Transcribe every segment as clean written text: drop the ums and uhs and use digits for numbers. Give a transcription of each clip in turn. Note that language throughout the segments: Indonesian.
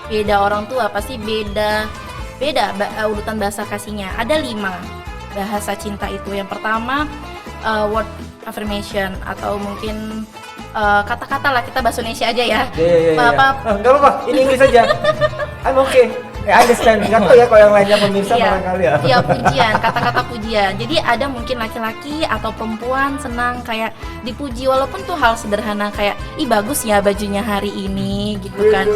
beda orang tua pasti urutan bahasa kasihnya. Ada 5 bahasa cinta itu. Yang pertama word affirmation atau mungkin kata-kata lah, kita bahasa Indonesia aja ya. Nggak apa-apa, ini Inggris aja. I'm okay. I understand. Nggak tahu ya kalau yang lainnya pemirsa barangkali ya. Iya, pujian, kata-kata pujian. Jadi ada mungkin laki-laki atau perempuan senang kayak dipuji, walaupun tuh hal sederhana kayak ih bagus ya bajunya hari ini gitu kan.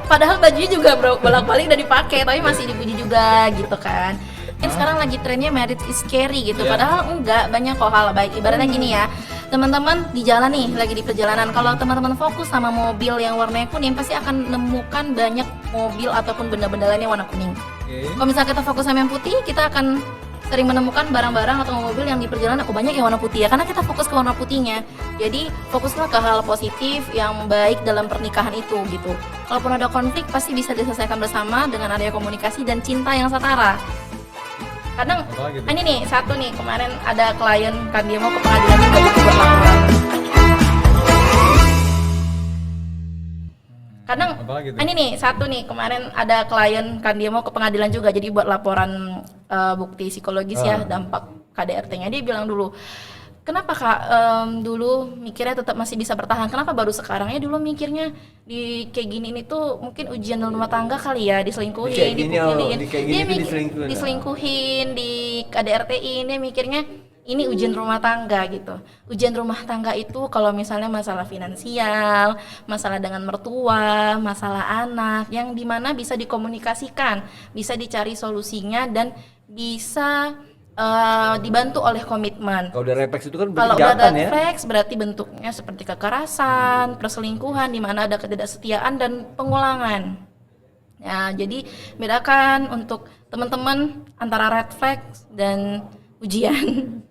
Padahal bajunya juga bolak-balik udah dipakai tapi masih dipuji juga gitu kan. Sekarang lagi trennya marriage is scary gitu, padahal enggak, banyak kok hal baik. Ibaratnya gini ya, teman-teman di jalan nih, lagi di perjalanan, kalau teman-teman fokus sama mobil yang warnanya kuning, pasti akan menemukan banyak mobil ataupun benda-benda lain yang warna kuning. Kalau misalnya kita fokus sama yang putih, kita akan sering menemukan barang-barang atau mobil yang di perjalanan banyak yang warna putih ya, karena kita fokus ke warna putihnya. Jadi fokuslah ke hal positif yang baik dalam pernikahan itu gitu. Kalaupun ada konflik pasti bisa diselesaikan bersama dengan adanya komunikasi dan cinta yang setara. Kadang ini nih satu nih, kemarin ada klien kan dia mau ke pengadilan juga gitu buat laporan. Kadang ini nih satu nih, kemarin ada klien kan dia mau ke pengadilan juga jadi buat laporan bukti psikologis ya dampak KDRT-nya. Dia bilang dulu, kenapa Kak dulu mikirnya tetap masih bisa bertahan, kenapa baru sekarang ya? Dulu mikirnya di kayak gini ini tuh mungkin ujian rumah tangga kali ya, diselingkuhin, diselingkuhin, di KDRT-in, dia mikirnya ini ujian rumah tangga gitu. Ujian rumah tangga itu kalau misalnya masalah finansial, masalah dengan mertua, masalah anak, yang dimana bisa dikomunikasikan, bisa dicari solusinya dan bisa dibantu oleh komitmen. Kalau udah refleks itu kan Kalau udah kejahatan ya. refleks berarti bentuknya seperti kekerasan, perselingkuhan di mana ada ketidaksetiaan dan pengulangan. Ya, jadi bedakan untuk teman-teman antara red flag dan ujian.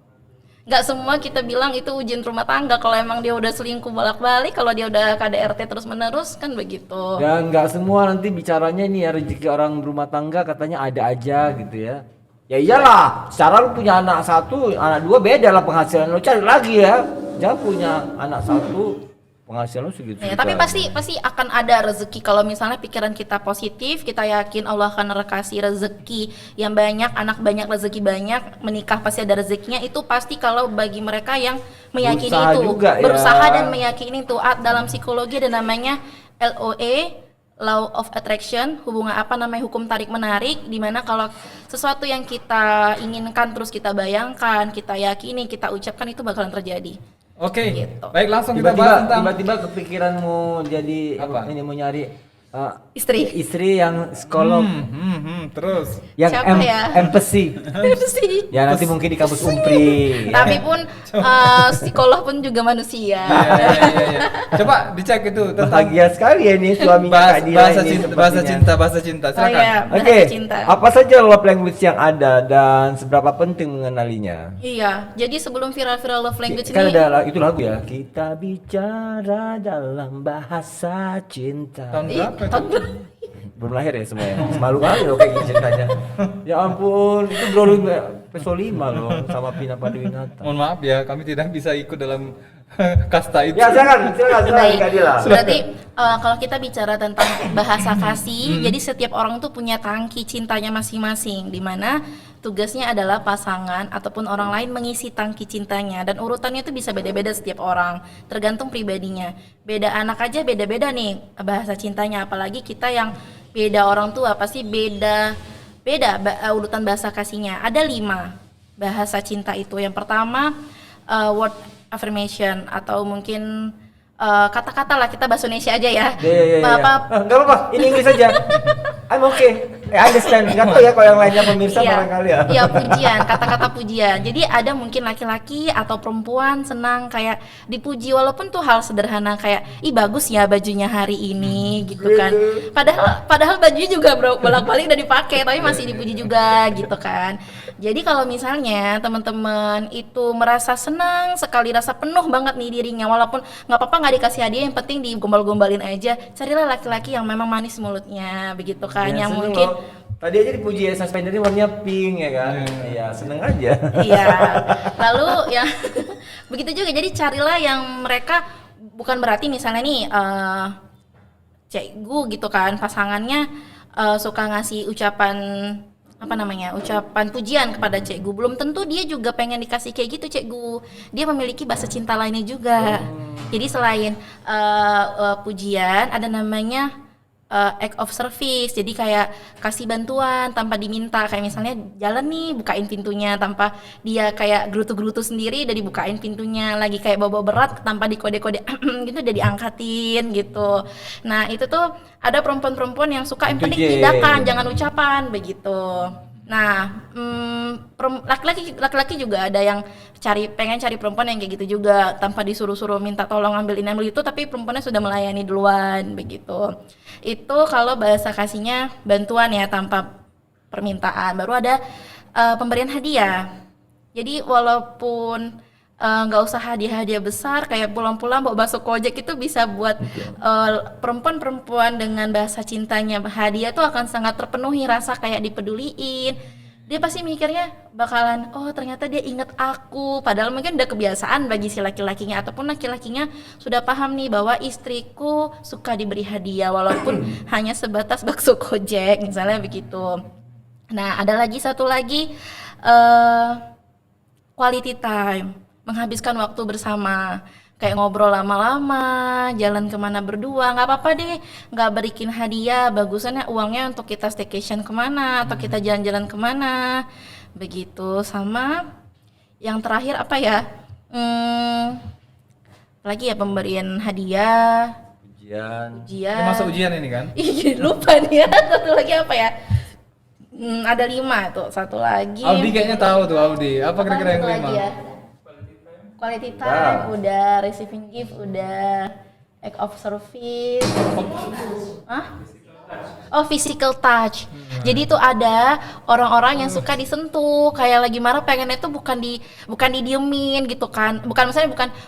Nggak semua kita bilang itu ujian rumah tangga. Kalau emang dia udah selingkuh bolak-balik, kalau dia udah KDRT terus-menerus kan begitu. Dan nggak semua nanti bicaranya nih ya, rezeki orang rumah tangga katanya ada aja gitu ya. Ya iyalah, secara lu punya anak 1, anak 2 beda lah penghasilan lu, cari lagi ya. Jangan punya anak 1 penghasilan lu segitu. Ya, tapi pasti akan ada rezeki kalau misalnya pikiran kita positif, kita yakin Allah akan kasih rezeki yang banyak, anak banyak, rezeki banyak, menikah pasti ada rezekinya. Itu pasti kalau bagi mereka yang meyakini Berusaha itu, juga, berusaha ya. dan meyakini itu. Dalam psikologi ada namanya LOA, Law of Attraction, hukum tarik menarik, dimana kalau sesuatu yang kita inginkan terus kita bayangkan, kita yakini, kita ucapkan, itu bakalan terjadi. Oke, Gitu. baik, langsung kita bahas tentang tiba-tiba kepikiran mau jadi apa? Ini mau nyari Istri yang psikolog terus yang Siapa ya? empathy. sih. Ya nanti mungkin di kampus Umpri. Tapi pun psikolog pun juga manusia. Iya. Coba dicek itu tentang Bahagia sekali ya nih suaminya Kak Dila ini sepertinya. bahasa cinta. Oh Silakan. iya, Oke, bahasa cinta. apa saja love language yang ada dan seberapa penting mengenalinya? Iya, jadi sebelum viral-viral love language Kan ini, ada itu lagu ya. Kita bicara dalam bahasa cinta. Tahun berapa? Belum lahir ya semuanya. Malu kali loh kayak gini ceritanya. Ya ampun, itu bro peso 5 loh sama Pina Paduwinata. Mohon maaf ya, kami tidak bisa ikut dalam kasta itu. Ya silakan baik. Kak Dila. Berarti kalau kita bicara tentang bahasa kasih, jadi setiap orang tuh punya tangki cintanya masing-masing, di mana tugasnya adalah pasangan ataupun orang lain mengisi tangki cintanya, dan urutannya itu bisa beda-beda setiap orang, tergantung pribadinya. Beda anak aja beda-beda nih bahasa cintanya, apalagi kita yang beda orang tua pasti beda urutan bahasa kasihnya. Ada 5 bahasa cinta itu. Yang pertama word affirmation atau mungkin kata-kata lah, kita bahasa Indonesia aja ya. Nggak apa-apa, ini Inggris aja. I'm okay. I understand. Nggak tahu ya kalau yang lainnya pemirsa barangkali ya. Iya, pujian, kata-kata pujian. Jadi ada mungkin laki-laki atau perempuan senang kayak dipuji, walaupun tuh hal sederhana kayak ih bagus ya bajunya hari ini gitu kan. Padahal bajunya juga bolak-balik udah dipakai tapi masih dipuji juga gitu kan. Jadi kalau misalnya teman-teman itu merasa senang sekali, rasa penuh banget nih dirinya, walaupun nggak apa-apa nggak dikasih hadiah, yang penting digombal-gombalin aja. Carilah laki-laki yang memang manis mulutnya begitu kan, yang mungkin tadi aja dipuji ya, suspendernya warnanya pink ya kan. Iya, seneng aja. Iya. Lalu ya begitu juga, jadi carilah yang mereka, bukan berarti misalnya nih Cek gitu kan, pasangannya suka ngasih ucapan ucapan pujian kepada Cek belum tentu dia juga pengen dikasih kayak gitu Cek dia memiliki bahasa cinta lainnya juga. Jadi selain pujian ada namanya act of service, jadi kayak kasih bantuan tanpa diminta, kayak misalnya jalan nih bukain pintunya tanpa dia kayak gerutu-gerutu sendiri udah dibukain pintunya, lagi kayak bawa berat tanpa dikode-kode gitu udah diangkatin gitu. Nah itu tuh ada perempuan-perempuan yang suka yang penting tindakan jangan ucapan begitu. Nah laki-laki juga ada yang pengen cari perempuan yang kayak gitu juga tanpa disuruh-suruh minta tolong ambil ini ambil itu, tapi perempuannya sudah melayani duluan begitu. Itu kalau bahasa kasihnya bantuan ya tanpa permintaan. Baru ada pemberian hadiah. Jadi walaupun nggak usah hadiah-hadiah besar kayak pulang-pulang bawa bakso kojek, itu bisa buat perempuan-perempuan dengan bahasa cintanya hadiah tuh akan sangat terpenuhi, rasa kayak dipeduliin. Dia pasti mikirnya bakalan ternyata dia inget aku, padahal mungkin udah kebiasaan bagi si laki-lakinya, ataupun laki-lakinya sudah paham nih bahwa istriku suka diberi hadiah walaupun hanya sebatas bakso kojek misalnya begitu. Nah ada lagi satu lagi quality time, menghabiskan waktu bersama, kayak ngobrol lama-lama, jalan kemana berdua, nggak apa-apa deh, nggak berikin hadiah, bagusannya uangnya untuk kita staycation kemana, atau kita jalan-jalan kemana, begitu. Sama yang terakhir apa ya, lagi ya pemberian hadiah, ujian. Ini masa ujian ini kan? Ih, lupa nih ya, satu lagi apa ya, ada 5 tuh, satu lagi. Audi kayaknya tahu tuh Audi, apa kira-kira yang 5? Ya? Quality time udah, receiving gift udah, act of service, physical touch. Jadi itu ada orang-orang yang suka disentuh, kayak lagi marah pengennya tuh bukan didiemin gitu kan, bukan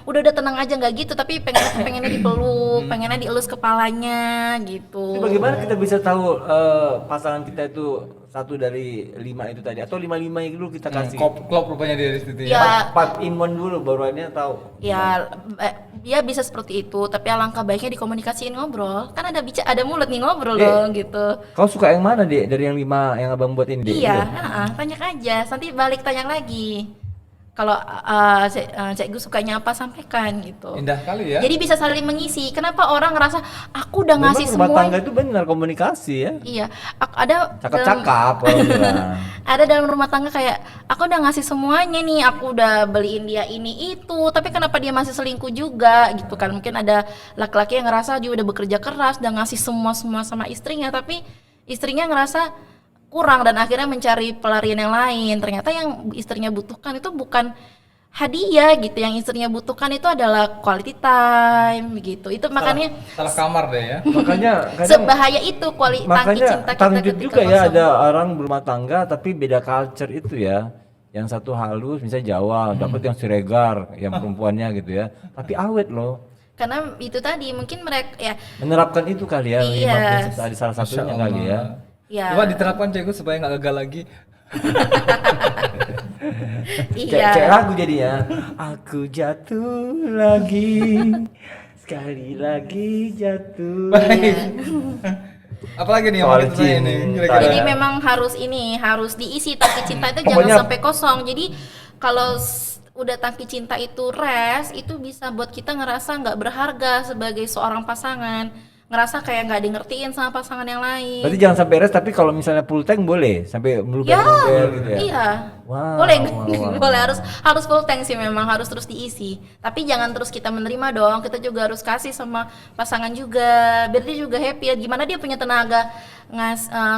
udah tenang aja nggak gitu, tapi pengennya dipeluk, pengennya dielus kepalanya gitu. Jadi bagaimana kita bisa tahu pasangan kita itu satu dari 5 itu tadi, atau 5-5 dulu kita kasih? Klop rupanya dia di situ ya. 4 in 1 dulu baru ini tahu. Ya dia bisa seperti itu, tapi alangkah baiknya dikomunikasiin, ngobrol, kan ada mulut nih, ngobrol dong gitu. Kau suka yang mana deh dari yang 5 yang abang buat ini? Iya, tanya aja, nanti balik tanya lagi. Kalau Cek Gus sukanya apa, sampaikan gitu. Indah kali ya. Jadi bisa saling mengisi. Kenapa orang ngerasa aku udah ngasih semua? Rumah tangga semua. itu benar komunikasi ya. Iya, ada cakap-cakap orang bilang. Ada dalam rumah tangga kayak aku udah ngasih semuanya nih, aku udah beliin dia ini itu, tapi kenapa dia masih selingkuh juga gitu kan. Mungkin ada laki-laki yang ngerasa dia udah bekerja keras, udah ngasih semua sama istrinya, tapi istrinya ngerasa kurang dan akhirnya mencari pelarian yang lain. Ternyata yang istrinya butuhkan itu bukan hadiah gitu, yang istrinya butuhkan itu adalah quality time gitu. Itu makanya salah kamar deh ya. Makanya sebahaya itu tangki cinta kita ketika juga ya, kosong. ada orang berumah tangga tapi beda culture itu ya. Yang satu halus misalnya Jawa, dapat yang Siregar, yang perempuannya gitu ya. Tapi awet loh. Karena itu tadi mungkin mereka ya menerapkan itu kali ya, Iya. prinsip tadi salah satunya kali ya. ya Coba diterapkan Cek supaya nggak gagal lagi. Kayak lagu jadinya. Aku jatuh lagi, sekali lagi jatuh. Baik. Apalagi nih yang mau Soal ditanya ini cinta. kira-kira. Jadi memang harus diisi tangki cinta itu, Pokoknya- jangan sampai kosong. Jadi kalau udah tangki cinta itu itu bisa buat kita ngerasa nggak berharga sebagai seorang pasangan, ngerasa kayak nggak di ngertiin sama pasangan yang lain. Berarti jangan sampai rest, tapi kalau misalnya full tank boleh sampai meluber gitu ya. Iya. Wow, Boleh, wow. boleh, harus full tank sih, memang harus terus diisi. Tapi jangan terus kita menerima dong, kita juga harus kasih sama pasangan juga, biar dia juga happy. Gimana dia punya tenaga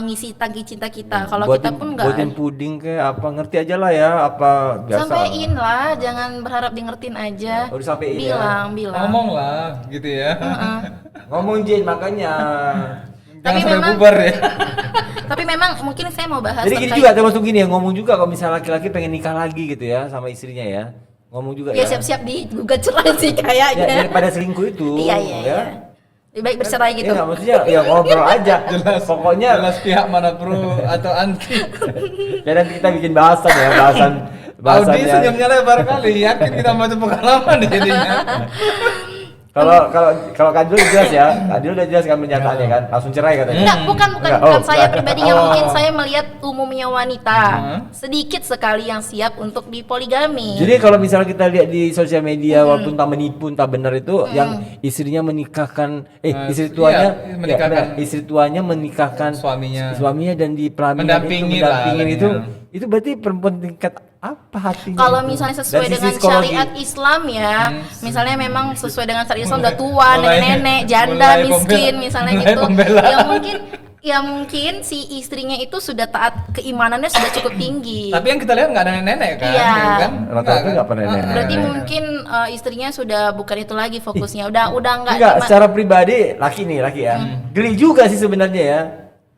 ngisi tangki cinta kita, kalau kita pun nggak. Buatin puding kayak apa, ngerti aja lah ya, apa biasa. Sampein lah, jangan berharap di ngertiin aja. Oh, disampein ya? Bilang. Ngomong lah gitu ya. Ngomong Jin makanya. Tapi Jangan sampai memang- bubar ya. Tapi memang mungkin saya mau bahas Jadi gini terkait- juga, termasuk gini ya, ngomong juga kalau misalnya laki-laki pengen nikah lagi gitu ya sama istrinya ya. Ngomong juga ya ya. siap-siap digugat cerai sih Ya, kayaknya. daripada selingkuh itu. Iya. Ya. Lebih baik bercerai gitu. Ya nggak, maksudnya ya ngobrol aja. Pokoknya Jelas pihak mana pro atau anti. ya nanti kita bikin bahasan ya, bahasan Audi yang- senyumnya lebar kali, yakin kita macam pengalaman jadinya. Kalau Kadil jelas ya, Kadil udah jelas kan pernyataannya kan, langsung cerai katanya. Enggak, bukan Enggak, bukan oh. saya pribadinya, mungkin saya melihat umumnya wanita sedikit sekali yang siap untuk dipoligami. Jadi kalau misalnya kita lihat di sosial media walaupun tak menipu tak benar itu yang istrinya menikahkan istri tuanya iya, menikahkan. istri tuanya menikahkan suaminya dan di pelaminan Mendampingi itu lah, itu berarti perempuan tingkat apa hatinya? Kalau itu? misalnya sesuai Dari dengan sisi psikologi. syariat Islam ya, misalnya memang sesuai dengan syariat Islam udah tua, mulai- nenek-nenek, janda, mulai miskin pembela- misalnya mulai gitu. pembelaan. Ya mungkin si istrinya itu sudah taat, keimanannya sudah cukup tinggi. Tapi yang kita lihat nggak ada nenek-nenek kan? Iya. Kan? Rata-rata nggak pernah nenek. Berarti mungkin istrinya sudah bukan itu lagi fokusnya. Udah nggak Enggak, cuma- secara pribadi laki ya. Geli juga sih sebenarnya ya.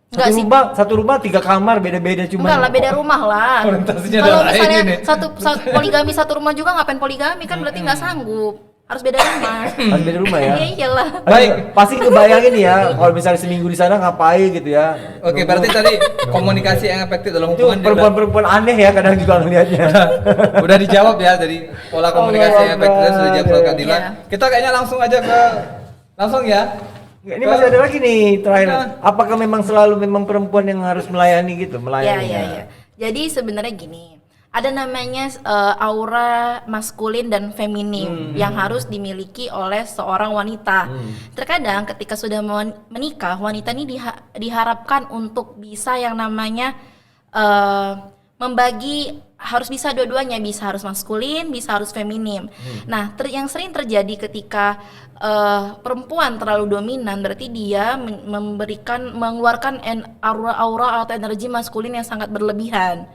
Enggak sih. Satu rumah 3 kamar beda-beda cuma. Enggak lah, beda rumah lah. Orientasinya Kalau adalah misalnya ini nih. satu poligami satu rumah juga ngapain poligami kan berarti nggak sanggup. Harus beda rumah. Harus beda rumah ya. Iya iyalah. Baik, pasti kebayangin ya kalau misalnya seminggu di sana ngapain gitu ya. Oke, berarti tadi komunikasi yang efektif dalam Itu hubungan perempuan-perempuan aneh ya kadang juga ngelihatnya. udah dijawab ya, dari pola komunikasi yang efektif sudah dijawab oleh Kadila. Iya. Kita kayaknya langsung aja ya. Ini masih ada lagi nih terakhir. Apakah memang selalu perempuan yang harus melayani gitu, melayani? Ya. Jadi sebenarnya gini, ada namanya aura maskulin dan feminim yang harus dimiliki oleh seorang wanita. Terkadang ketika sudah menikah, wanita ini diharapkan untuk bisa yang namanya membagi, harus bisa dua-duanya, bisa harus maskulin, bisa harus feminim. Nah, yang sering terjadi ketika perempuan terlalu dominan, berarti dia mengeluarkan aura-aura atau energi maskulin yang sangat berlebihan.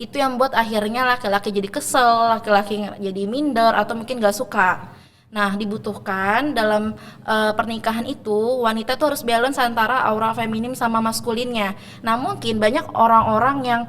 Itu yang buat akhirnya laki-laki jadi kesel, laki-laki jadi minder atau mungkin gak suka. Nah, dibutuhkan dalam pernikahan itu wanita tuh harus balance antara aura feminim sama maskulinnya. Nah, mungkin banyak orang-orang yang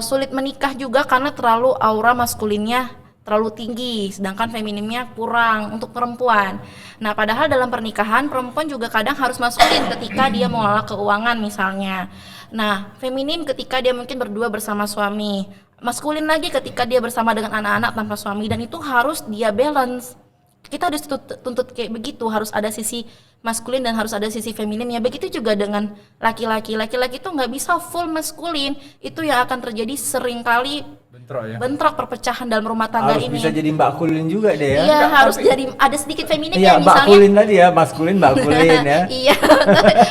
sulit menikah juga karena terlalu aura maskulinnya terlalu tinggi, sedangkan feminimnya kurang untuk perempuan. Nah, padahal dalam pernikahan perempuan juga kadang harus maskulin ketika dia mengelola keuangan misalnya. Nah, feminim ketika dia mungkin berdua bersama suami, maskulin lagi ketika dia bersama dengan anak-anak tanpa suami, dan itu harus dia balance. Kita harus tuntut kayak begitu, harus ada sisi maskulin dan harus ada sisi feminim. Ya begitu juga dengan laki-laki. Laki-laki itu nggak bisa full maskulin, itu yang akan terjadi seringkali bentrok perpecahan dalam rumah tangga harus ini. bisa jadi Mbak Kulin juga deh ya. Iya, harus jadi ada sedikit feminim Iya, ya Mbak misalnya. Kulin tadi ya, maskulin Mbak Kulin ya. Iya,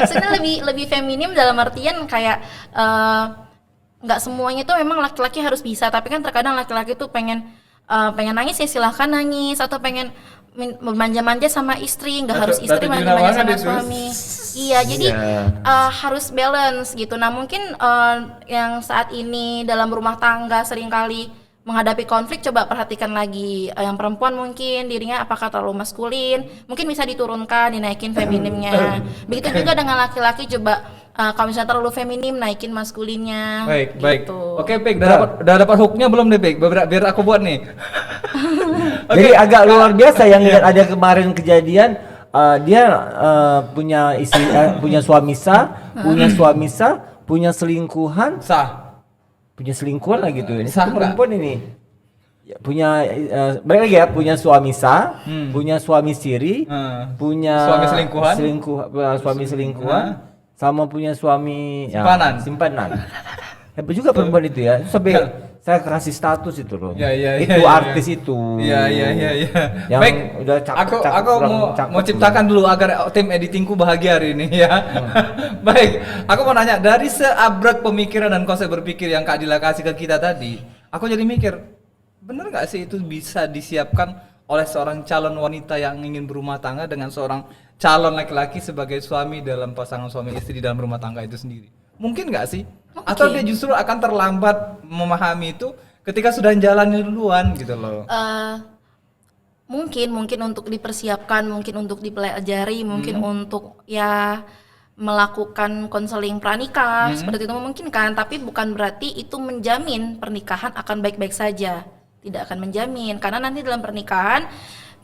sebenarnya lebih feminim dalam artian kayak nggak semuanya tuh memang laki-laki harus bisa, tapi kan terkadang laki-laki tuh pengen nangis ya silahkan nangis, atau pengen manja-manja sama istri, nggak harus istri manja-manja sama suami. Iya, jadi harus balance gitu. Nah, mungkin yang saat ini dalam rumah tangga seringkali menghadapi konflik, coba perhatikan lagi yang perempuan mungkin dirinya apakah terlalu maskulin, mungkin bisa diturunkan, dinaikin feminimnya. Begitu juga dengan laki-laki, coba kalau misalnya terlalu feminim, naikin maskulinnya. Baik. Gitu. Oke, Pik, udah dapat hooknya belum deh, Pik? Biar aku buat nih. Jadi agak luar biasa yang ada kemarin kejadian, dia punya istri, punya suami sah, punya selingkuhan, punya selingkuhan lah gitu. Ini Sah satu perempuan ini ya, punya balik lagi ya, punya suami sah, punya suami siri, punya Suami selingkuhan. suami selingkuhan, sama punya suami simpanan. Hebat juga perempuan itu ya. Sampai saya kasih status itu loh. Itu artis itu. Iya. Yang Baik, udah cakep, aku mau ciptakan dulu agar tim editingku bahagia hari ini ya. Baik, aku mau nanya, dari seabrek pemikiran dan konsep berpikir yang Kak Dila kasih ke kita tadi, aku jadi mikir, bener nggak sih itu bisa disiapkan oleh seorang calon wanita yang ingin berumah tangga dengan seorang calon laki-laki sebagai suami dalam pasangan suami istri dalam rumah tangga itu sendiri? Mungkin nggak sih? Atau dia justru akan terlambat memahami itu ketika sudah jalani duluan gitu loh? Mungkin untuk dipersiapkan, mungkin untuk dipelajari, mungkin untuk ya melakukan konseling pranikah seperti itu memungkinkan, tapi bukan berarti itu menjamin pernikahan akan baik-baik saja. Tidak akan menjamin, karena nanti dalam pernikahan,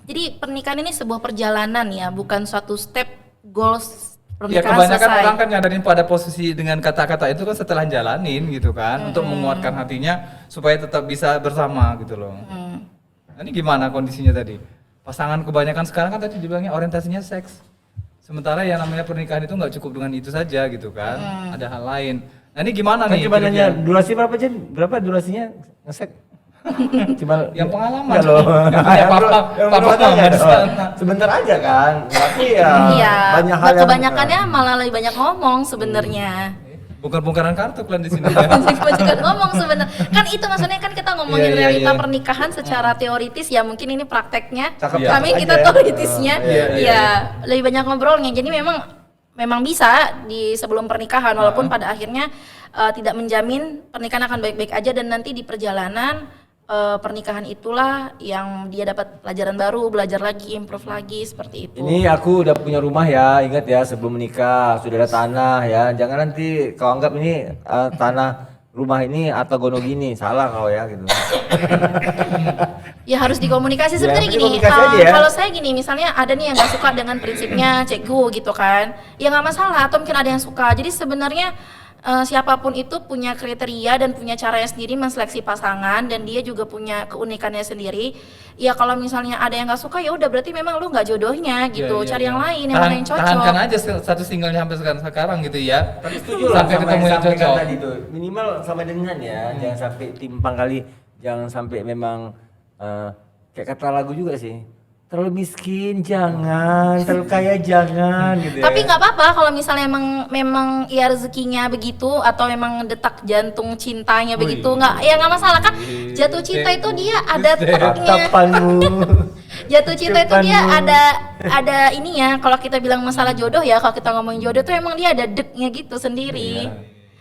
jadi pernikahan ini sebuah perjalanan ya, bukan suatu step goals. Ya kebanyakan orang kan nyadarin pada posisi dengan kata-kata itu kan setelah jalanin gitu kan, untuk menguatkan hatinya supaya tetap bisa bersama gitu loh. Nah, ini gimana kondisinya tadi? pasangan kebanyakan sekarang kan tadi dibilangnya orientasinya seks. Sementara yang namanya pernikahan itu nggak cukup dengan itu saja gitu kan. Ada hal lain. Nah ini gimana Kan nih? cuma nanya kira-kira? durasi berapa Jen? Berapa durasinya ngesek? Cuma Yang pengalaman. Enggak loh. Yang punya papa rumah tangga mama di dong. sana. Sebentar aja kan. Tapi ya Iya, banyak hal yang kebanyakannya malah lebih banyak ngomong sebenarnya. Bongkar-bongkaran kartu kalian di sini ya. Kebanyakan ngomong sebenarnya. Kan itu maksudnya kan kita ngomongin Iya, realita iya. pernikahan secara teoritis ya, mungkin ini prakteknya. Cakep-cakep Kami aja kita ya. teoritisnya Iya, iya, ya lebih banyak ngobrolnya. Jadi memang bisa di sebelum pernikahan walaupun pada akhirnya tidak menjamin pernikahan akan baik-baik aja, dan nanti di perjalanan pernikahan itulah yang dia dapat pelajaran baru, belajar lagi, improve lagi seperti itu. Ini aku udah punya rumah ya, ingat ya sebelum menikah sudah ada tanah ya. Jangan nanti kau anggap ini tanah rumah ini atau gono gini, salah kau ya gitu. Ya harus dikomunikasi sebenarnya harus gini. dikomunikasi aja ya. Kalau saya gini, misalnya ada nih yang nggak suka dengan prinsipnya cegu gitu kan, ya nggak masalah. Atau mungkin ada yang suka. Jadi sebenarnya siapapun itu punya kriteria dan punya caranya sendiri menseleksi pasangan, dan dia juga punya keunikannya sendiri. Ya kalau misalnya ada yang nggak suka, ya udah berarti memang lu nggak jodohnya gitu. Iya, Cari iya. yang lain yang mana yang cocok. Tahankan aja satu singlenya sampai sekarang gitu ya. Tapi setuju lah Sampai sama ketemu yang sampaikan cocok. tadi tuh. Minimal sama dengan ya, jangan sampai timpang kali, jangan sampai memang kayak kata lagu juga sih. Terlalu miskin jangan, terlalu kaya jangan gitu ya. Tapi nggak apa-apa kalau misalnya memang ya rezekinya begitu, atau memang detak jantung cintanya begitu, nggak masalah kan. Jatuh cinta itu dia ada triknya. Tatapanmu. Jatuh cinta itu dia Depanmu. ada ininya. Kalau kita bilang masalah jodoh ya, kalau kita ngomongin jodoh tuh emang dia ada deknya gitu sendiri.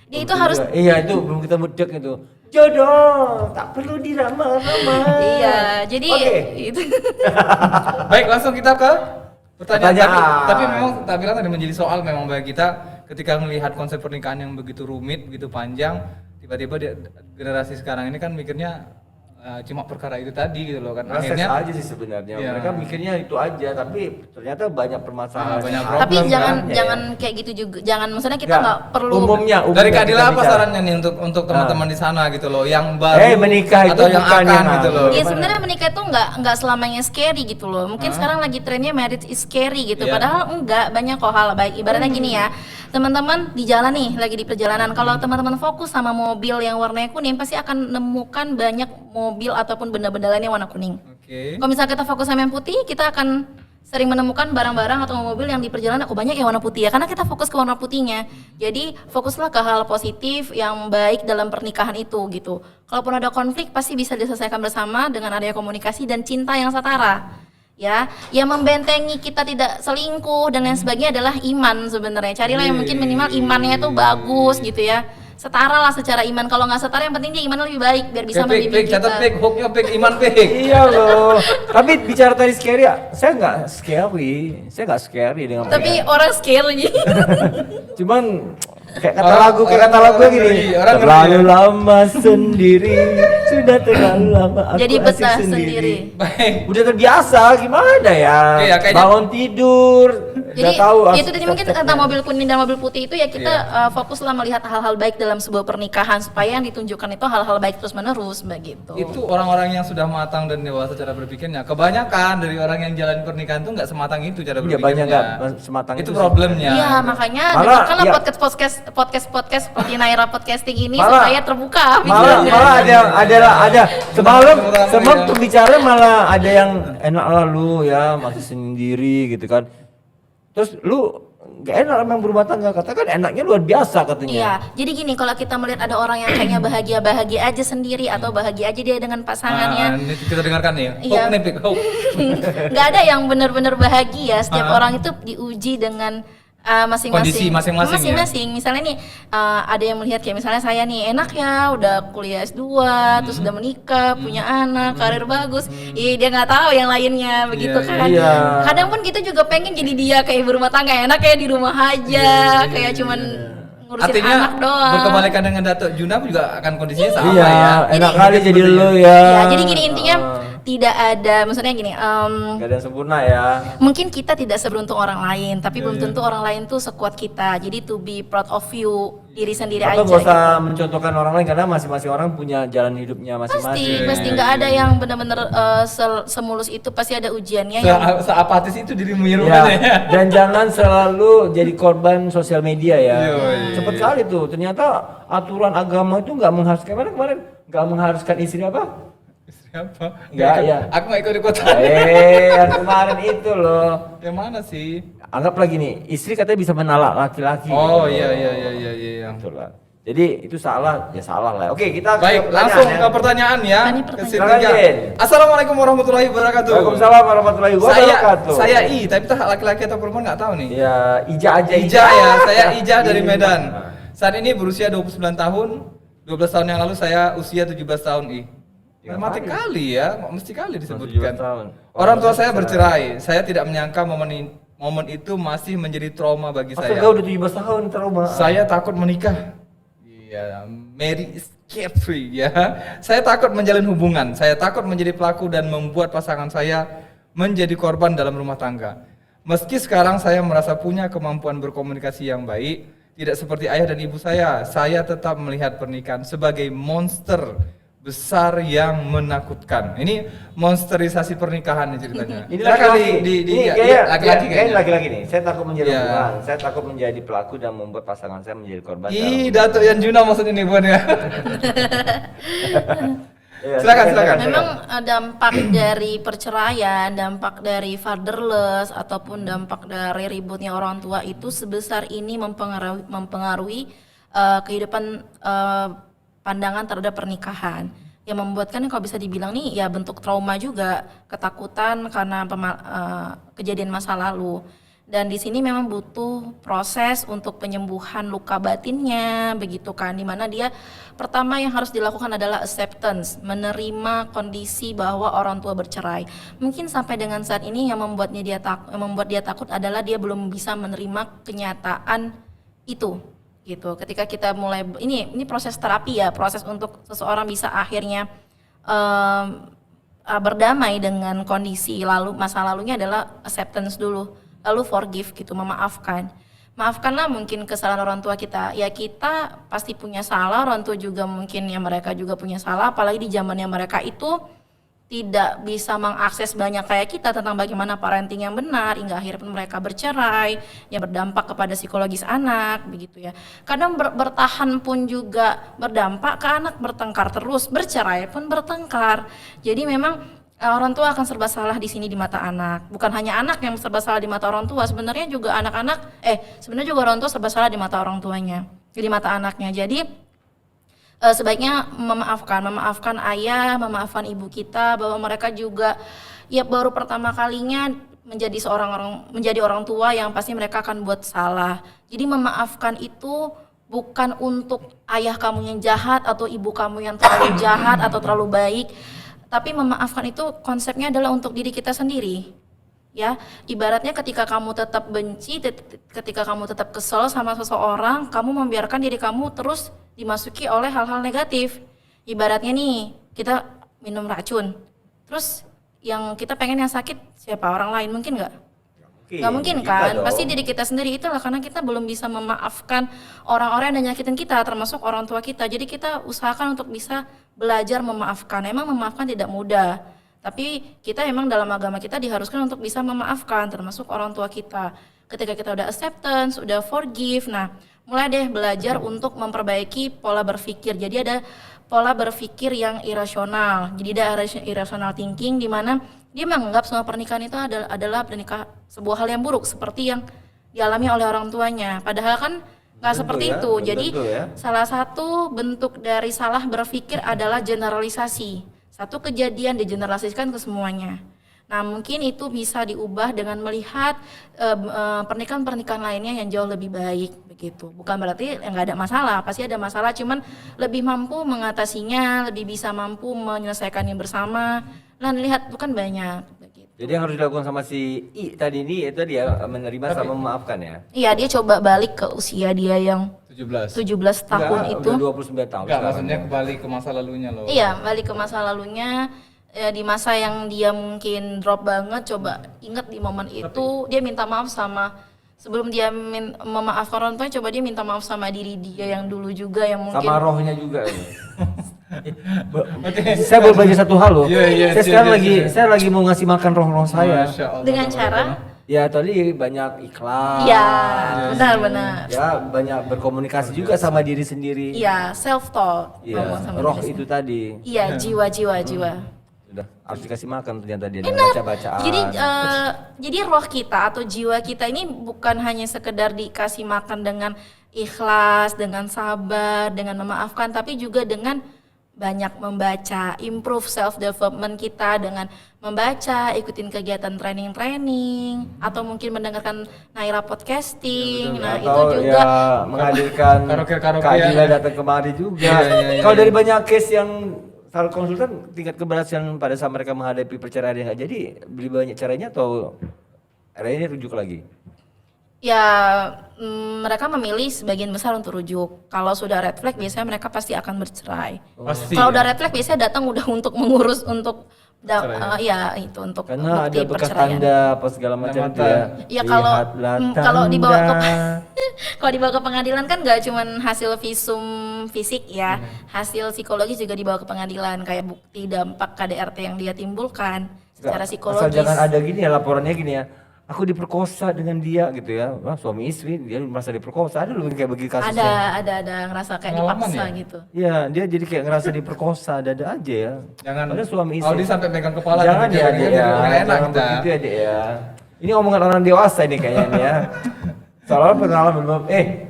Dia itu harus Iya itu belum kita mudek itu. Jodoh tak perlu dirama-rama. iya. Jadi Oke. itu. Baik, langsung kita ke pertanyaan. Pertanyaan. Tapi memang tak bilang tadi menjadi soal memang bagi kita ketika melihat konsep pernikahan yang begitu rumit, begitu panjang, tiba-tiba generasi sekarang ini kan mikirnya cuma perkara itu tadi gitu loh kan. Proses Akhirnya aja sih sebenarnya. Iya. Mereka mikirnya itu aja, tapi ternyata banyak permasalahan. banyak Tapi problem jangan kan? jangan kayak gitu juga. Jangan, maksudnya kita nggak perlu umumnya dari Kak kita Dila apa bicara. sarannya nih untuk teman-teman di sana gitu loh, yang baru menikah itu atau yang bukan akan yang gitu loh. Iya sebenarnya menikah itu nggak selamanya scary gitu loh. Mungkin sekarang lagi trennya marriage is scary gitu. Iya. Padahal enggak, banyak kok hal baik. Ibaratnya gini ya, teman-teman di jalan nih, lagi di perjalanan. Kalau teman-teman fokus sama mobil yang warnanya kuning, pasti akan menemukan banyak mobil ataupun benda-benda lain yang warna kuning. Oke. Kalau misalnya kita fokus sama yang putih, kita akan sering menemukan barang-barang atau mobil yang di perjalanan kok banyak yang warna putih ya, karena kita fokus ke warna putihnya. Jadi fokuslah ke hal positif yang baik dalam pernikahan itu gitu. Kalaupun ada konflik pasti bisa diselesaikan bersama dengan adanya komunikasi dan cinta yang setara. Ya, yang membentengi kita tidak selingkuh dan lain sebagainya adalah iman sebenarnya. Carilah yang mungkin minimal imannya tuh bagus gitu ya. Setara lah secara iman. Kalau nggak setara, yang penting dia iman lebih baik biar bisa Pik, membimbing catat kita. pik, hooknya pik, iman pik. Iya loh. Tapi bicara tadi scary ya, saya nggak scary dengan Tapi orang scary. cuman kayak kata Orang- lagu orang gini. ngerti, orang Terlalu ngerti. lama sendiri, sudah terlalu lama aku Jadi asik betah sendiri. Baik. Udah terbiasa, gimana ya? Oke, ya, kayaknya- Bangun tidur, Jadi udah tahu. itu tadi mungkin tentang mobil kuning dan mobil putih itu ya, kita fokuslah melihat hal-hal baik dalam sebuah pernikahan supaya yang ditunjukkan itu hal-hal baik terus menerus begitu. Itu orang-orang yang sudah matang dan dewasa cara berpikirnya. Kebanyakan dari orang yang jalan pernikahan itu nggak sematang itu cara Iya, berpikirnya. banyak nggak sematang itu itu sih. problemnya. Iya, makanya Malah, dengarkanlah iya. podcast seperti Naira Podcasting ini Malah- supaya terbuka Malah pikirannya. ada semalam Orang-orang yang- pembicara malah ada yang enak lah lu ya masih sendiri gitu kan. Terus lu gak enak emang berumah tangga, katakan enaknya luar biasa katanya. Iya, jadi gini, kalau kita melihat ada orang yang kayaknya bahagia-bahagia aja sendiri atau bahagia aja dia dengan pasangannya, Ini kita dengarkan nih. Iya. Hook nih pik, hook. nggak ada yang benar-benar bahagia. Setiap Ah. orang itu diuji dengan masing-masing Kondisi masing-masing ya? masing-masing. Misalnya nih ada yang melihat kayak misalnya saya nih enak ya udah kuliah S2 terus udah menikah punya anak karir bagus. Ih, dia nggak tahu yang lainnya begitu Iya, kan. iya. Kadang pun kita juga pengen jadi dia kayak ibu rumah tangga, enak kayak di rumah aja kayak cuman ngurusin Artinya anak doang. berkebalikan dengan Datuk Juna juga akan kondisinya sama Iya, ya. enak Jadi- kali jadi lu ya. Ya, jadi gini intinya tidak ada, maksudnya gini, Gak ada yang sempurna ya. mungkin kita tidak seberuntung orang lain, tapi Iya, belum iya. tentu orang lain tuh sekuat kita. Jadi to be proud of you, diri sendiri Atau aja. gak usah Gitu. mencontohkan orang lain karena masing-masing orang punya jalan hidupnya Pasti, masing-masing. pasti nggak ada yang benar-benar semulus itu. Pasti ada ujiannya yang Seapatis itu dirimu ya Ya, rupanya ya. dan jangan selalu jadi korban sosial media ya. Iya, iya. Cepet kali tuh, ternyata aturan agama itu nggak mengharuskan kemarin nggak mengharuskan istri apa? Istri apa? Nggak, ya. Aku nggak ikut ikutan. Yang kemarin itu loh. Yang mana sih? Anggap lagi nih, istri katanya bisa menalak laki-laki. Oh iya iya iya iya iya. Betul lah. Jadi itu salah, ya salah lah. Oke, kita Baik, ke langsung pertanyaan ke pertanyaan ya. Ini Ke pertanyaan. scene Silakan, tiga. Din. Assalamualaikum warahmatullahi wabarakatuh. Waalaikumsalam warahmatullahi wabarakatuh. Saya I, tapi tak laki-laki atau perempuan nggak tahu nih. Ya, Ija aja. Ija ya, saya Ija dari Iya. Medan. Saat ini berusia 29 tahun. 12 tahun yang lalu saya usia 17 tahun I. Ya, Mati kali. kali ya, mesti kali 17 disebutkan. tahun. Orang tua Orang saya bercerai. bercerai. Saya tidak menyangka momen itu masih menjadi trauma bagi Masa saya. kau udah 17 tahun trauma? Saya takut menikah. Iya, Mary is carefree ya. Saya takut menjalin hubungan. Saya takut menjadi pelaku dan membuat pasangan saya menjadi korban dalam rumah tangga. Meski sekarang saya merasa punya kemampuan berkomunikasi yang baik, tidak seperti ayah dan ibu saya tetap melihat pernikahan sebagai monster besar yang menakutkan. Ini monsterisasi pernikahan nih ceritanya. Ini Silakan laki-laki. Ini iya, kayak laki-laki kayak kayaknya. laki-laki nih. Saya takut menjadi Iya. hubungan. Saya takut menjadi pelaku dan membuat pasangan saya menjadi korban. Ih, Datuk Yan Juna maksud ini bukan ya? Iya, Silakan. memang dampak dari perceraian, dampak dari fatherless ataupun dampak dari ributnya orang tua itu sebesar ini mempengaruhi kehidupan pandangan terhadap pernikahan, yang membuatkan kalau bisa dibilang nih ya bentuk trauma juga, ketakutan karena kejadian masa lalu. Dan di sini memang butuh proses untuk penyembuhan luka batinnya, begitu kan, dimana dia pertama yang harus dilakukan adalah acceptance, menerima kondisi bahwa orang tua bercerai. Mungkin sampai dengan saat ini yang membuat dia takut adalah dia belum bisa menerima kenyataan itu, gitu. Ketika kita mulai ini proses terapi ya, proses untuk seseorang bisa akhirnya berdamai dengan kondisi masa lalunya adalah acceptance dulu, lalu forgive gitu, memaafkan. Maafkanlah mungkin kesalahan orang tua kita. Ya kita pasti punya salah, orang tua juga mungkin ya mereka juga punya salah, apalagi di zamannya mereka itu tidak bisa mengakses banyak kayak kita tentang bagaimana parenting yang benar, hingga akhirnya mereka bercerai yang berdampak kepada psikologis anak, begitu ya. Kadang bertahan pun juga berdampak ke anak, bertengkar terus, bercerai pun bertengkar. Jadi memang orang tua akan serba salah di sini di mata anak. Bukan hanya anak yang serba salah di mata orang tua, sebenarnya juga sebenarnya juga orang tua serba salah di mata orang tuanya, di mata anaknya. Jadi sebaiknya memaafkan ayah, memaafkan ibu kita, bahwa mereka juga ya baru pertama kalinya menjadi orang tua yang pasti mereka akan buat salah. Jadi memaafkan itu bukan untuk ayah kamu yang jahat atau ibu kamu yang terlalu jahat atau terlalu baik, tapi memaafkan itu konsepnya adalah untuk diri kita sendiri. Ya, ibaratnya ketika kamu tetap benci, ketika kamu tetap kesel sama seseorang, kamu membiarkan diri kamu terus dimasuki oleh hal-hal negatif. Ibaratnya nih, kita minum racun, terus yang kita pengen yang sakit siapa? Orang lain, mungkin nggak? Nggak mungkin kan? Pasti diri kita sendiri. Itulah karena kita belum bisa memaafkan orang-orang yang nyakitin kita, termasuk orang tua kita. Jadi kita usahakan untuk bisa belajar memaafkan. Emang memaafkan tidak mudah, tapi kita emang dalam agama kita diharuskan untuk bisa memaafkan, termasuk orang tua kita. Ketika kita udah acceptance, udah forgive, nah mulai deh belajar untuk memperbaiki pola berpikir. Jadi ada pola berpikir yang irasional. Jadi ada irrational thinking, di mana dia menganggap semua pernikahan itu adalah sebuah hal yang buruk, seperti yang dialami oleh orang tuanya. Padahal kan nggak seperti itu. Jadi salah satu bentuk dari salah berpikir adalah generalisasi. Satu kejadian digeneralisasikan ke semuanya. Nah mungkin itu bisa diubah dengan melihat pernikahan-pernikahan lainnya yang jauh lebih baik, begitu. Bukan berarti nggak ada masalah, pasti ada masalah, cuman lebih mampu mengatasinya, lebih bisa mampu menyelesaikannya bersama. Nah lihat bukan banyak. Begitu. Jadi yang harus dilakukan sama si I tadi ini itu dia menerima sama memaafkan ya. Iya, dia coba balik ke usia dia yang 17 tahun itu. Udah 29 tahun. Enggak, maksudnya kembali ke masa lalunya loh. Iya, balik ke masa lalunya. ya di masa yang dia mungkin drop banget, coba ingat di momen itu dia minta maaf sebelum dia memaafkan orang tua, coba dia minta maaf sama diri dia yang dulu juga yang mungkin sama rohnya juga. Saya baru belajar satu hal loh. Saya sekarang saya lagi mau ngasih makan roh saya. dengan cara Ya tadi banyak ikhlas. ya benar-benar Ya banyak berkomunikasi juga sama diri sendiri. iya self talk Iya, roh itu tadi. iya jiwa Udah harus dikasih makan ternyata dia dengan baca-bacaan. Jadi roh kita atau jiwa kita ini bukan hanya sekedar dikasih makan dengan ikhlas, dengan sabar, dengan memaafkan, tapi juga dengan banyak membaca, improve self development kita dengan membaca, ikutin kegiatan training atau mungkin mendengarkan Naira podcasting. Nah, itu atau juga ya menghadirkan Karaoke-karaoke Kak Dila ya. datang kemari juga. Iya. Kalau dari banyak case yang kalau konsultan tingkat keberhasilan pada saat mereka menghadapi perceraian yang nggak jadi, beli banyak caranya atau akhirnya rujuk lagi? ya mereka memilih sebagian besar untuk rujuk. Kalau sudah red flag biasanya mereka pasti akan bercerai. Pasti. Kalau udah red flag biasanya datang udah untuk mengurus untuk ya itu untuk Karena bukti ada bekas perceraian. tanda apa segala macam itu ya. Ya kalau Lihatlah kalau dibawa ke tanda. kalau dibawa ke pengadilan kan nggak cuman hasil visum fisik ya, hasil psikologis juga dibawa ke pengadilan kayak bukti dampak KDRT yang dia timbulkan secara Asal psikologis. jangan ada gini ya laporannya gini ya. Aku diperkosa dengan dia gitu ya. Wah, suami istri dia merasa diperkosa. Ada loh kayak begitu kasusnya. Ada ngerasa kayak Pengalaman dipaksa ya? gitu. Iya, dia jadi kayak ngerasa diperkosa, ada aja ya. Jangan Padahal suami istri. Audi sampai pegang kepala. Jangan gitu, ya, kan, Dek, kan ya. nggak enak Jangan kita. begitu ya, Dek, ya. Ini omongan orang dewasa nih kayaknya nih ya. Soalnya pengalaman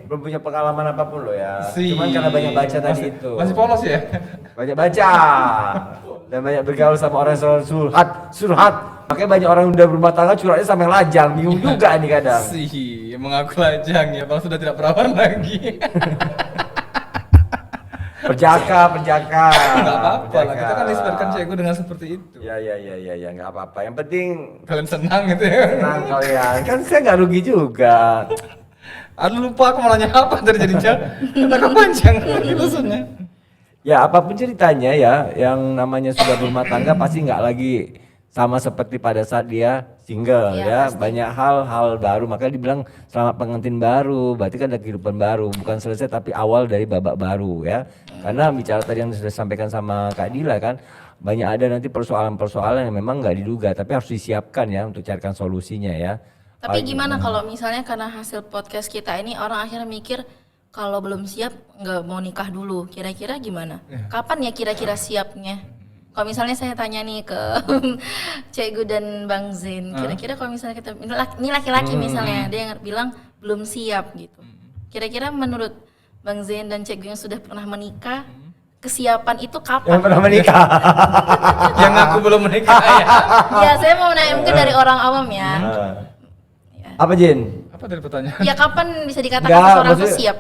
belum punya pengalaman apapun loh ya. Cuman karena banyak baca tadi itu. Masih polos ya? Banyak baca dan banyak bergaul sama orang yang selalu surhat. Makanya banyak orang udah berumah tangga curhatnya sama yang lajang, bingung juga nih kadang. Sih, mengaku lajang ya, bang sudah tidak perawan lagi. Perjaka. Enggak apa-apa lah, kita kan disebarkan cewek dengan seperti itu. Ya, nggak apa-apa. Yang penting Kalian senang gitu ya. tenang kalian. Kan saya nggak rugi juga. Aduh lupa aku mau nanya apa tadi jadinya. Kata panjang alasannya. Ya apapun ceritanya ya, yang namanya sudah berumah tangga pasti nggak lagi sama seperti pada saat dia single Iya, ya. pasti. Banyak hal baru, makanya dibilang selamat pengantin baru. Berarti kan ada kehidupan baru, bukan selesai tapi awal dari babak baru ya. Karena bicara tadi yang sudah disampaikan sama Kak Dila kan, banyak ada nanti persoalan-persoalan yang memang nggak diduga, tapi harus disiapkan ya untuk carikan solusinya ya. Tapi gimana kalau misalnya karena hasil podcast kita ini orang akhirnya mikir kalau belum siap nggak mau nikah dulu, kira-kira gimana? Kapan ya kira-kira siapnya? Kalau misalnya saya tanya nih ke Cegu dan Bang Zain, kira-kira kalau misalnya kita ini laki-laki misalnya dia yang bilang belum siap gitu. Kira-kira menurut Bang Zain dan Cegu yang sudah pernah menikah, kesiapan itu Yang kapan? pernah menikah. Yang aku belum menikah ya. Ya saya mau nanya mungkin dari orang awam ya. Apa Jin? Apa dari pertanyaan? Ya kapan bisa dikatakan Nggak, seseorang itu maksudnya, siap?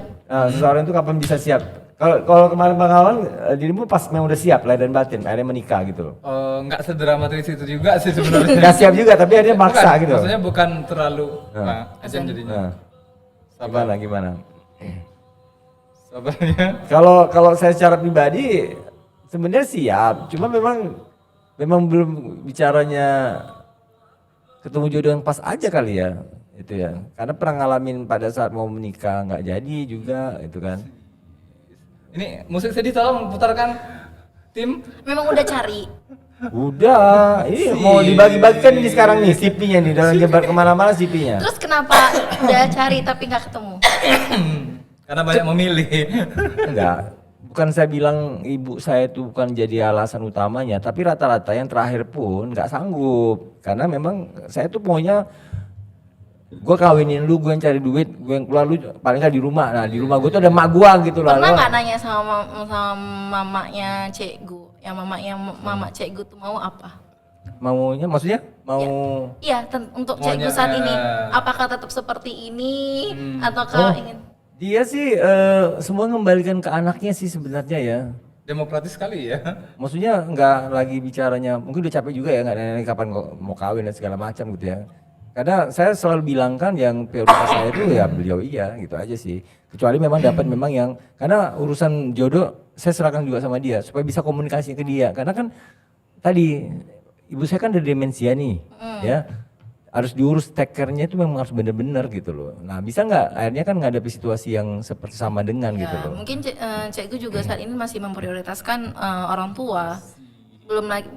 Seseorang itu kapan bisa siap? Kalau kemarin pengalaman dirimu pas memang udah siap lahir dan batin, akhirnya menikah gitu. Enggak sedramatis itu juga sih sebenarnya. Nggak siap juga tapi akhirnya maksa Bukan, gitu. Maksudnya bukan terlalu aja Azan. jadinya. Nah, gimana? Sabarnya. Kalau saya secara pribadi sebenarnya siap, cuma memang belum bicaranya ketemu jodoh yang pas aja kali ya, itu ya. Karena pernah ngalamin pada saat mau menikah nggak jadi juga, itu kan. Ini musik sedih tolong putarkan tim. Memang udah cari. Udah, ini mau dibagi-bagikan ini sekarang nih CP-nya nih, dalam nyebar kemana-mana CP-nya. Terus kenapa udah cari tapi nggak ketemu? Karena banyak memilih. Enggak, bukan saya bilang ibu saya itu bukan jadi alasan utamanya, tapi rata-rata yang terakhir pun nggak sanggup. Karena memang saya tuh maunya gue kawinin lu, gue yang cari duit, gue yang keluar, lu paling nggak di rumah. Nah di rumah gue tuh ada mak gue gitu loh. Pernah nggak nanya sama mamanya Cegu? Yang mama Cegu tuh mau apa? Maunya maksudnya mau Iya, untuk Cegu Maunya, saat ini, apakah tetap seperti ini ataukah ingin? dia sih semua mengembalikan ke anaknya sih sebenarnya ya. Demokratis sekali ya. Maksudnya nggak lagi bicaranya, mungkin udah capek juga ya nggak nanya kapan kok mau kawin dan segala macam gitu ya. Karena saya selalu bilang kan yang prioritas saya itu ya beliau iya gitu aja sih. Kecuali memang dapat memang yang, karena urusan jodoh saya serahkan juga sama dia supaya bisa komunikasi ke dia. Karena kan tadi ibu saya kan ada demensia nih, ya harus diurus take care-nya itu memang harus benar-benar gitu loh. Nah bisa nggak akhirnya kan menghadapi situasi yang seperti sama dengan gitu Ya, loh. mungkin Cikgu juga saat ini masih memprioritaskan orang tua. Belum lagi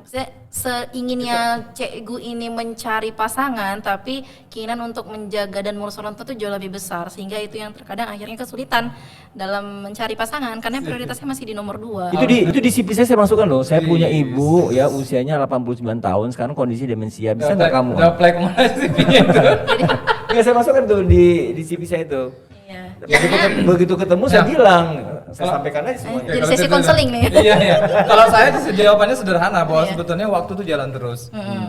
seinginnya Cikgu ini mencari pasangan, tapi keinginan untuk menjaga dan mengurus orang tua itu jauh lebih besar, sehingga itu yang terkadang akhirnya kesulitan dalam mencari pasangan karena prioritasnya masih di nomor 2. Itu di CV saya masukkan loh. Saya punya ibu ya usianya 89 tahun, sekarang kondisi demensia. Bisa nggak kamu? Udah apply kemana CV-nya itu? Nggak, saya masukkan tuh di CV saya itu. Iya. Begitu ketemu saya bilang, saya sampaikan aja semuanya. Jadi kalau sesi gitu konseling nih. Iya. Kalau saya jawabannya sederhana bahwa Iya. sebetulnya waktu itu jalan terus.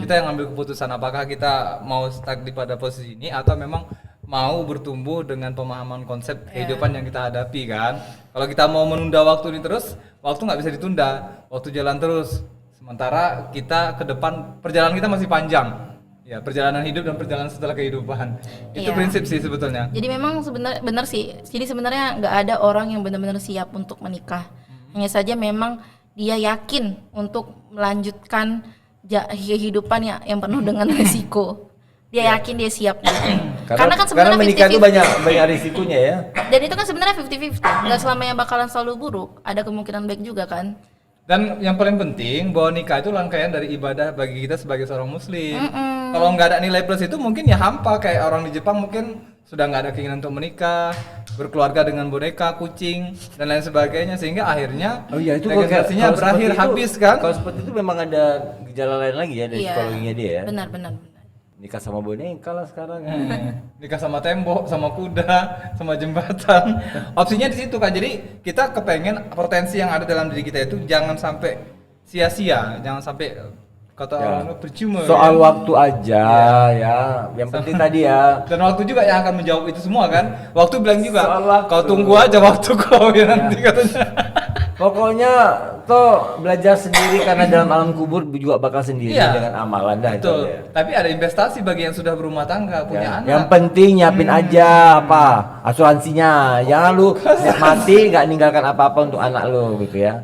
Kita yang ngambil keputusan apakah kita mau stuck di pada posisi ini atau memang mau bertumbuh dengan pemahaman konsep kehidupan yang kita hadapi kan. Kalau kita mau menunda waktu ini terus, waktu nggak bisa ditunda. Waktu jalan terus. Sementara kita ke depan perjalanan kita masih panjang. Ya, perjalanan hidup dan perjalanan setelah kehidupan. Itu Iya. prinsip sih sebetulnya. Jadi memang sebenarnya benar sih. Jadi sebenarnya nggak ada orang yang benar-benar siap untuk menikah. Hanya saja memang dia yakin untuk melanjutkan kehidupan yang penuh dengan risiko. Dia yakin dia siap. Karena kan sebenarnya menikah itu 50-50. banyak risikonya ya. Dan itu kan sebenarnya 50-50. Nggak selamanya bakalan selalu buruk. Ada kemungkinan baik juga kan. Dan yang paling penting bahwa nikah itu rangkaian dari ibadah bagi kita sebagai seorang muslim. Kalau nggak ada nilai plus itu mungkin ya hampa, kayak orang di Jepang mungkin sudah nggak ada keinginan untuk menikah, berkeluarga dengan boneka, kucing dan lain sebagainya, sehingga akhirnya regenerasinya berakhir habis kan. Kalau seperti itu memang ada gejala lain lagi ya dari Iya. psikologinya dia ya. Benar. Nikah sama boneka lah sekarang. Nikah sama tembok, sama kuda, sama jembatan. Opsinya di situ kan. Jadi kita kepengen potensi yang ada dalam diri kita itu jangan sampai sia-sia, jangan sampai kata orang percuma. Soal ya. waktu aja ya. Yang penting tadi ya. Dan waktu juga yang akan menjawab itu semua kan. Waktu bilang juga, Soal waktu. kau tunggu aja waktu kau ya nanti katanya. Pokoknya toh belajar sendiri karena dalam alam kubur juga bakal sendiri Iya. dengan amalan dah itu Betul. aja. Tapi ada investasi bagi yang sudah berumah tangga, punya anak. Yang penting nyiapin aja apa asuransinya. Jangan lu mati nggak ninggalkan apa-apa untuk anak lu gitu ya.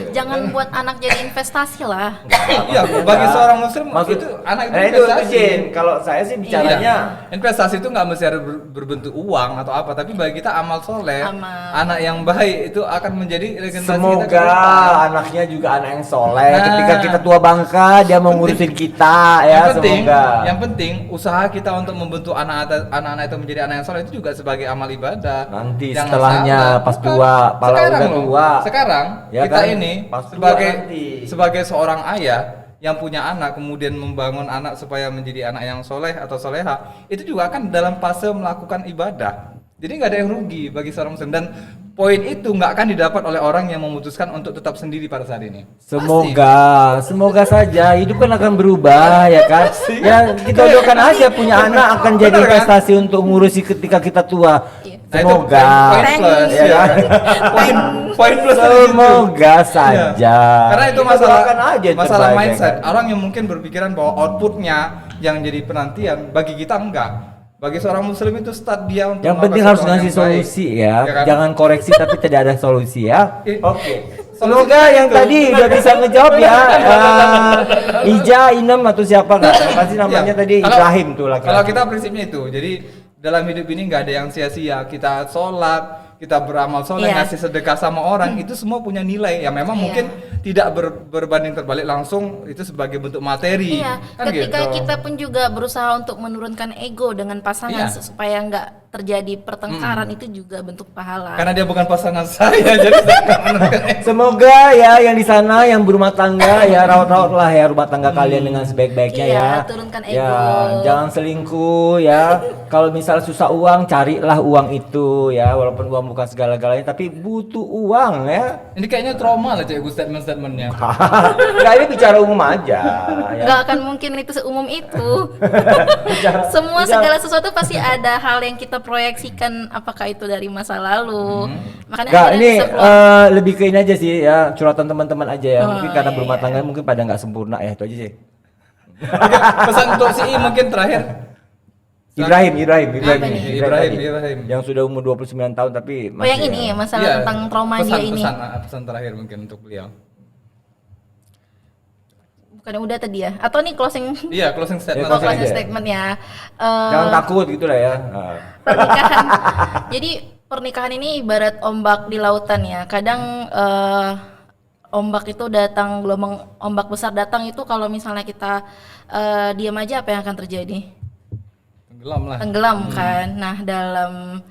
Jangan buat anak jadi investasi lah. Iya, bagi seorang muslim Maksud itu anak itu itu investasi. Jin. Kalau saya sih bicaranya Iya. Investasi itu nggak mesti harus berbentuk uang atau apa, tapi bagi kita amal soleh, Amal. anak yang baik itu akan menjadi regenerasi kita ke semoga depan. anaknya juga anak yang soleh. Nah. Ketika kita tua bangka dia mau ngurusin kita ya semoga. Yang penting usaha kita untuk membentuk anak-anak itu menjadi anak yang soleh itu juga sebagai amal ibadah. Nanti Jangan setelahnya salah. pas Bukan. tua, pala Sekarang udah loh. tua. Sekarang Ya kita kan? ini Pas tua sebagai nanti. sebagai seorang ayah yang punya anak kemudian membangun anak supaya menjadi anak yang soleh atau soleha, itu juga akan dalam fase melakukan ibadah. Jadi nggak ada yang rugi bagi seorang muslim, dan poin itu nggak akan didapat oleh orang yang memutuskan untuk tetap sendiri pada saat ini. Semoga saja hidup kan akan berubah ya kan. Ya kita doakan aja punya anak akan jadi Benar kan? investasi untuk ngurusi ketika kita tua. Iya. Nah, itu Semoga. poin plus Ya ya. kan? Poin plus dari situ. Semoga saja. Iya. Karena itu Kita masalah doakan aja yang masalah terbaik, ya mindset. kan? Orang yang mungkin berpikiran bahwa outputnya yang jadi penantian, bagi kita enggak. Bagi seorang muslim itu start dia untuk Yang penting melakukan harus sesuatu ngasih yang baik. solusi ya. Ya kan? Jangan koreksi tapi tidak ada solusi ya. Oke. Semoga yang tadi udah bisa ngejawab ya. Ija, Inem atau siapa nggak? Pasti namanya Iya. tadi Kalau- Ibrahim tuh laki-laki. Kalau kita prinsipnya itu, jadi dalam hidup ini nggak ada yang sia-sia. Kita sholat, kita beramal soleh, Iya. ngasih sedekah sama orang, itu semua punya nilai. Ya memang Iya. mungkin tidak berbanding terbalik langsung itu sebagai bentuk materi. Iya, Kan ketika gitu. kita pun juga berusaha untuk menurunkan ego dengan pasangan Iya. supaya nggak terjadi pertengkaran, itu juga bentuk pahala. Karena dia bukan pasangan saya, jadi saya nggak menurunkan ego. Semoga ya yang di sana yang berumah tangga ya rawat-rawat lah ya rumah tangga kalian dengan sebaik-baiknya Iya, ya. turunkan Ya, ego. jangan selingkuh ya. Kalau misal susah uang, carilah uang itu ya, walaupun uang bukan segala-galanya tapi butuh uang ya. Ini kayaknya trauma lah cek statement-statementnya. Nggak, ini bicara umum aja ya. Nggak akan mungkin itu seumum itu. Bicara- Semua bicara- segala sesuatu pasti ada hal yang kita proyeksikan, apakah itu dari masa lalu. Makanya Enggak, akhirnya ini bisa keluar. lebih ke ini aja sih ya, curhatan teman-teman aja ya. Mungkin karena iya, berumah iya. tangga mungkin pada nggak sempurna ya, itu aja sih. Pesan untuk si I mungkin terakhir. Ibrahim Apa nih? Ibrahim. Yang sudah umur 29 tahun tapi Oh yang ini ya, masalah Iya, tentang trauma dia ini. Pesan terakhir mungkin untuk beliau. Bukan udah tadi ya? Atau nih closing Iya, closing statement. closing closing aja. statement ya. Jangan takut gitu lah ya. Pernikahan. Jadi pernikahan ini ibarat ombak di lautan ya. Kadang ombak itu datang, gelombang ombak besar datang itu kalau misalnya kita diam aja, apa yang akan terjadi? Tenggelam lah. Tenggelam kan. Nah, dalam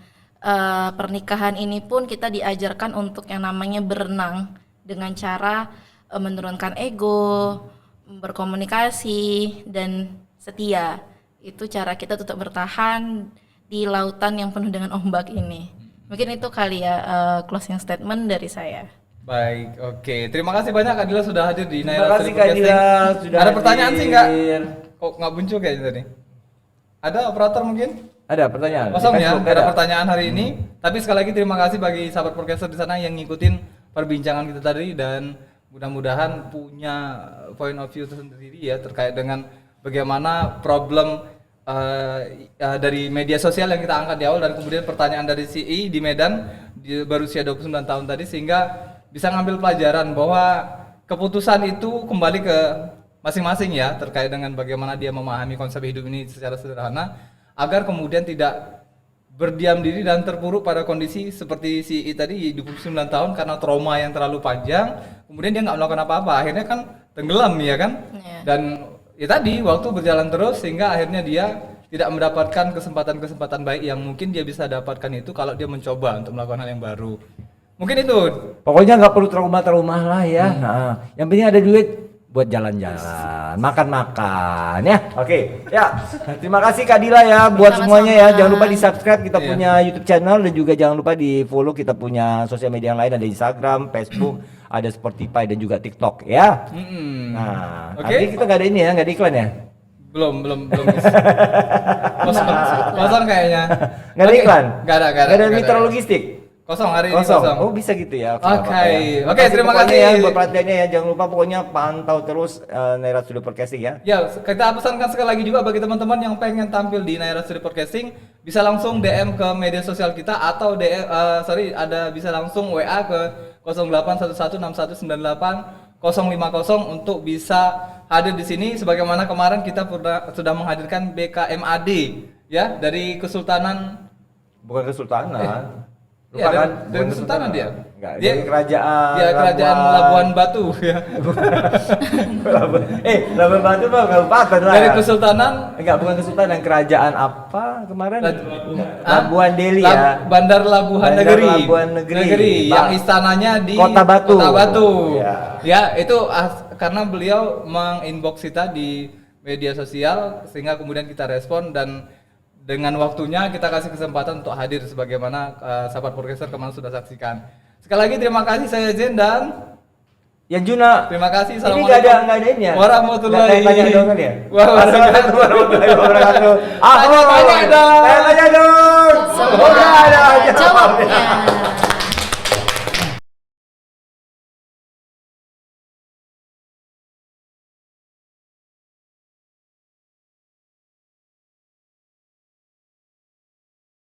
pernikahan ini pun kita diajarkan untuk yang namanya berenang dengan cara menurunkan ego, berkomunikasi dan setia. Itu cara kita tetap bertahan di lautan yang penuh dengan ombak ini. Mungkin itu kali ya closing statement dari saya. Baik, oke. Terima kasih banyak Kak Dila sudah hadir di Terima Naira kasih Studio Kak Podcasting. Dila sudah Ada pertanyaan sih nggak? hadir. Kok nggak muncul kayaknya tadi? Ada operator mungkin? Ada pertanyaan? Kosong Di ya, Facebook nggak ada pertanyaan hari ini. Tapi sekali lagi terima kasih bagi sahabat podcaster di sana yang ngikutin perbincangan kita tadi dan mudah-mudahan punya point of view tersendiri ya terkait dengan bagaimana problem dari media sosial yang kita angkat di awal dan kemudian pertanyaan dari CI di Medan berusia 29 tahun tadi sehingga bisa ngambil pelajaran bahwa keputusan itu kembali ke masing-masing ya terkait dengan bagaimana dia memahami konsep hidup ini secara sederhana agar kemudian tidak berdiam diri dan terpuruk pada kondisi seperti si I tadi 29 tahun karena trauma yang terlalu panjang kemudian dia nggak melakukan apa-apa akhirnya kan tenggelam ya kan dan ya tadi waktu berjalan terus sehingga akhirnya dia tidak mendapatkan kesempatan-kesempatan baik yang mungkin dia bisa dapatkan itu kalau dia mencoba untuk melakukan hal yang baru mungkin itu Pokoknya nggak perlu trauma-trauma lah ya. Nah, yang penting ada duit buat jalan-jalan, makan-makan ya. Oke, ya. Terima kasih Kak Dila ya buat Sama-sama. semuanya ya. Jangan lupa di-subscribe kita Iya. punya YouTube channel dan juga jangan lupa di-follow kita punya sosial media yang lain ada Instagram, Facebook, ada Spotify dan juga TikTok ya. Nah, Oke. nanti kita nggak ada ini ya, nggak ada iklan ya. belum kosong kayaknya Nggak ada Oke. iklan. nggak ada Nggak ada mitra logistik. kosong hari Kosong. ini kosong Oh bisa gitu ya. Oke. nggak apa-apa ya. Oke, terima pokoknya kasih. ya buat perhatiannya ya. Jangan lupa pokoknya pantau terus Naira Studio Podcasting ya. Ya, kita pesankan sekali lagi juga bagi teman-teman yang pengen tampil di Naira Studio Podcasting bisa langsung DM ke media sosial kita atau bisa langsung WA ke 0811619198 050 untuk bisa hadir di sini sebagaimana kemarin kita sudah menghadirkan BKMAD ya dari Kesultanan Bukan Kesultanan. Iya, Lupa kan? dari Bukan Kesultanan dia. Enggak, Dia dari kerajaan. Ya, kerajaan Labuan Batu ya. Labuan Batu mah kabupaten lah. Dari Kesultanan Enggak, bukan Kesultanan, kerajaan apa kemarin? Hah? Labuan Deli ya. Bandar Labuhan Bandar Negeri. Labuan Negeri. Yang istananya di Kota Batu. Kota Batu. Ya. Ya, itu karena beliau menginbox kita di media sosial sehingga kemudian kita respon dan dengan waktunya kita kasih kesempatan untuk hadir sebagaimana sahabat podcaster kemarin sudah saksikan. Sekali lagi terima kasih saya Zen dan Yang Juna. terima kasih. Ini nggak ada ini ya? Warahmatullahi Nggak tanya dong kan ya? wabarakatuh. Warahmatullahi wabarakatuh. Tanya dong. Tanya dong. Semoga ada jawabnya.